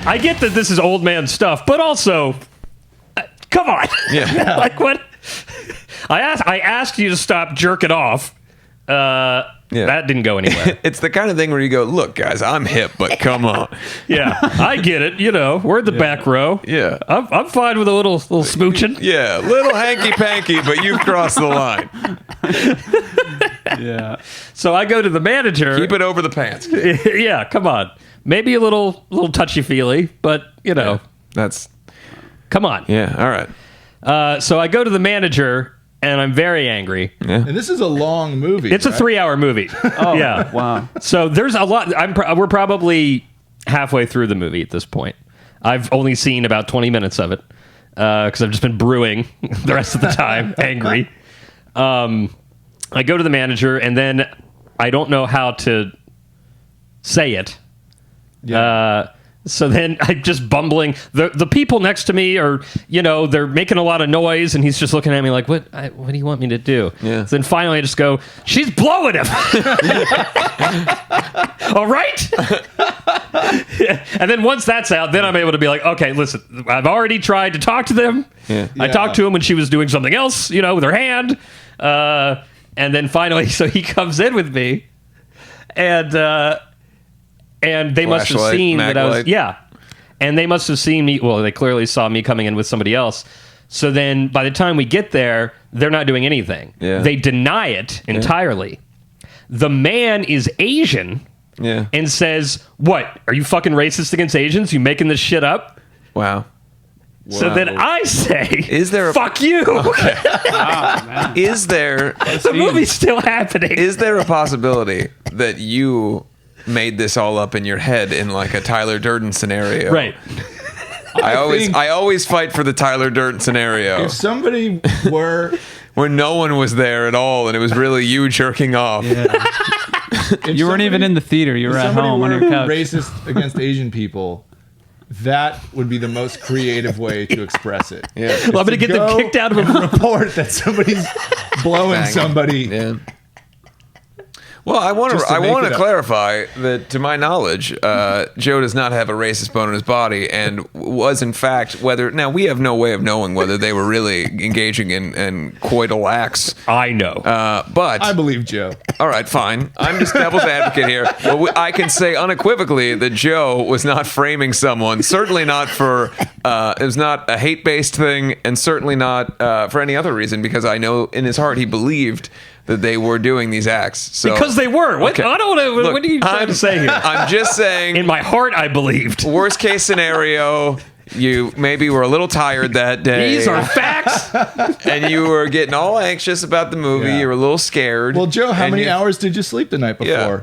I get that this is old man stuff, but also, come on. Yeah. Like what? I asked you to stop jerking off. That didn't go anywhere. It's the kind of thing where you go, look, guys, I'm hip, but come on. Yeah, I get it. You know, we're in the back row. Yeah. I'm fine with a little smooching. Yeah, little hanky panky, but you've crossed the line. Yeah. So I go to the manager. Keep it over the pants. Yeah, come on. Maybe a little touchy-feely, but, you know. Yeah, that's... Come on. Yeah, all right. So I go to the manager, and I'm very angry. Yeah. And this is a long movie. It's a 3-hour movie. Oh, yeah. wow. So there's a lot. We're probably halfway through the movie at this point. I've only seen about 20 minutes of it because I've just been brewing the rest of the time, angry. I go to the manager, and then I don't know how to say it. Yeah. So then I'm just bumbling. The people next to me are, you know, they're making a lot of noise, and he's just looking at me like, what do you want me to do? Yeah. So then finally I just go, she's blowing him. All right? Yeah. And then once that's out, then I'm able to be like, okay, listen, I've already tried to talk to them. Yeah. I talked to him when she was doing something else, you know, with her hand. And then finally, so he comes in with me, and they must have seen that I was, and they must have seen me. Well, they clearly saw me coming in with somebody else. So then by the time we get there, they're not doing anything. Yeah. They deny it entirely. The man is Asian and says, what, are you fucking racist against Asians? You making this shit up? Wow. So then I say, is there fuck you. Okay. Oh, man. Is there... The movie's still happening. Is there a possibility that you made this all up in your head in like a Tyler Durden scenario? Right. I always fight for the Tyler Durden scenario. If somebody were... When no one was there at all and it was really you jerking off. You weren't even in the theater. You were at home on your couch. Racist against Asian people, that would be the most creative way to express it. Yeah. Well, I'm going to get them kicked out of a report that somebody's blowing somebody. Yeah. Well, I want to clarify that, to my knowledge, Joe does not have a racist bone in his body, and was in fact now we have no way of knowing whether they were really engaging in coital acts. I know, but I believe Joe. All right, fine. I'm just devil's advocate here. But I can say unequivocally that Joe was not framing someone. Certainly not for it was not a hate-based thing, and certainly not for any other reason. Because I know in his heart he believed that they were doing these acts. So, because they were. What? Okay. I don't know. What are you trying to say here? I'm just saying. In my heart, I believed. Worst case scenario, you maybe were a little tired that day. These are facts. And you were getting all anxious about the movie. Yeah. You were a little scared. Well, Joe, how many hours did you sleep the night before? Yeah.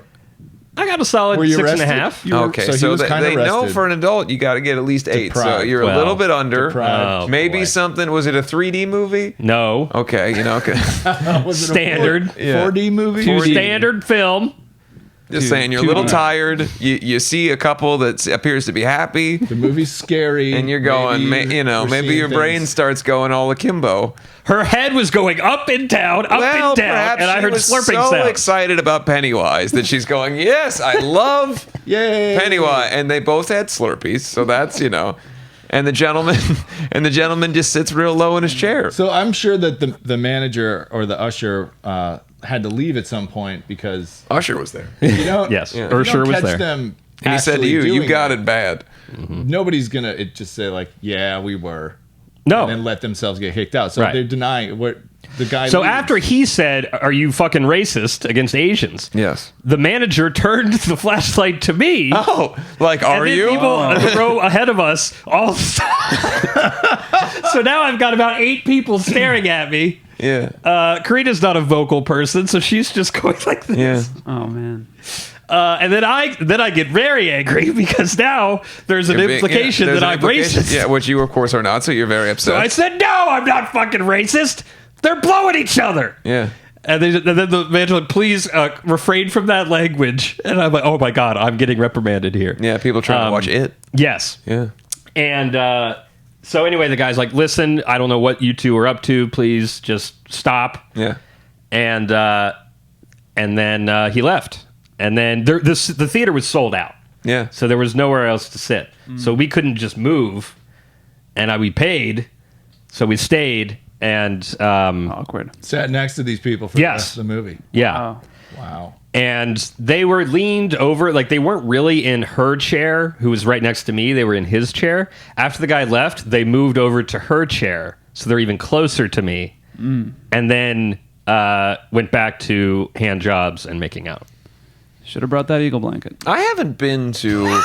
I got a solid 6.5. Okay, so they know for an adult you got to get at least 8. So you're a little bit under. Maybe something. Was it a 3D movie? No. Okay, you know. Standard 4D movie. 2D. Standard film. Just saying, you're a little tired. You see a couple that appears to be happy. The movie's scary, and you're going, maybe your brain starts going all akimbo. Her head was going up and down, and I heard slurping sounds. So excited about Pennywise that she's going, yes, I love Pennywise, and they both had Slurpees, so that's And the gentleman just sits real low in his chair. So I'm sure that the manager or the usher had to leave at some point because Usher was there. Yes, Usher was there. Them and he said to you got it bad. Mm-hmm. Nobody's gonna just say like, yeah, we were. No, and then let themselves get kicked out. So they're denying what the guy. So after he said, "Are you fucking racist against Asians?" Yes. The manager turned the flashlight to me. Oh, like are you? People in the row ahead of us all. So now I've got about 8 people staring at me. Yeah. Karina's not a vocal person, so she's just going like this. Yeah. Oh man. And then I get very angry because now there's an implication that I'm racist. Yeah, which you of course are not, so you're very upset. So I said, no, I'm not fucking racist. They're blowing each other. Yeah. And then the manager, please refrain from that language. And I'm like, oh my God, I'm getting reprimanded here. Yeah, people trying to watch it. Yes. Yeah. And so anyway, the guy's like, listen, I don't know what you two are up to. Please just stop. Yeah. And then he left. And then the theater was sold out. Yeah. So there was nowhere else to sit. So we couldn't just move, and we paid, so we stayed, and Awkward. Sat next to these people for the rest of the movie. Yeah. Oh. Wow. And they were leaned over, like they weren't really in her chair, who was right next to me. They were in his chair. After the guy left, they moved over to her chair, so they're even closer to me. And then went back to hand jobs and making out. Should have brought that eagle blanket. I haven't been to.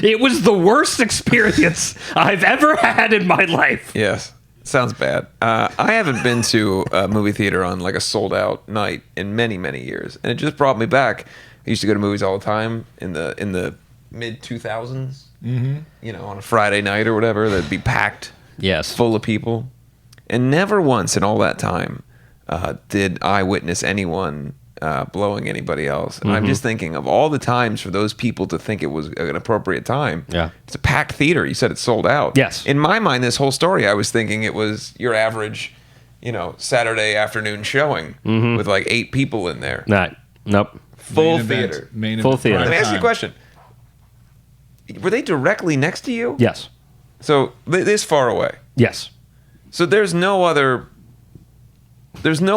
It was the worst experience I've ever had in my life. Yes. Sounds bad. I haven't been to a movie theater on like a sold out night in many, many years, and it just brought me back. I used to go to movies all the time in the mid 2000s. You know, on a Friday night or whatever, that'd be packed, Yes. full of people, and never once in all that time did I witness anyone blowing anybody else. And I'm just thinking of all the times for those people to think it was an appropriate time. Yeah. It's a packed theater. You said it's sold out. Yes. In my mind, this whole story, I was thinking it was your average, Saturday afternoon showing with like 8 people in there. Nope. Full Main event. theater. Main Full event. theater. Let me ask you a Time. question. Were they directly next to you? Yes. So this far away. Yes. So there's no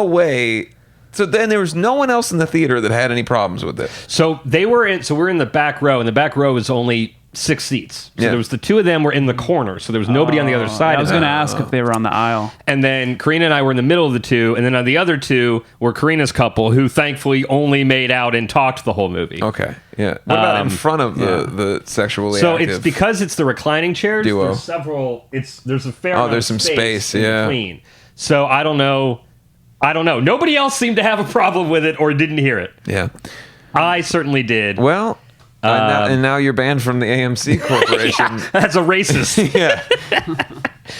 way. So then there was no one else in the theater that had any problems with it. So we're in the back row, and the back row is only 6 seats. So Yeah. there was the 2 of them were in the corner, so there was nobody on the other side. I was of going to them. ask if they were on the aisle. And then Karina and I were in the middle of the 2, and then on the other 2 were Karina's couple, who thankfully only made out and talked the whole movie. Okay. Yeah. What about in front of the sexually So active? it's because it's the reclining chairs. Duo. There's several. There's a fair. amount there's of some space, in yeah. between. So I don't know. Nobody else seemed to have a problem with it or didn't hear it. Yeah. I certainly did. Well, and now you're banned from the AMC Corporation. That's a racist. Yeah.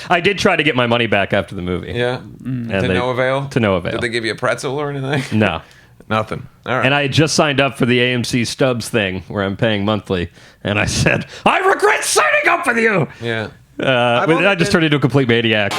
I did try to get my money back after the movie. Yeah. And To no avail? To no avail. Did they give you a pretzel or anything? No. Nothing. All right. And I had just signed up for the AMC Stubs thing where I'm paying monthly. And I said, I regret signing up with you. yeah. I just turned into a complete maniac.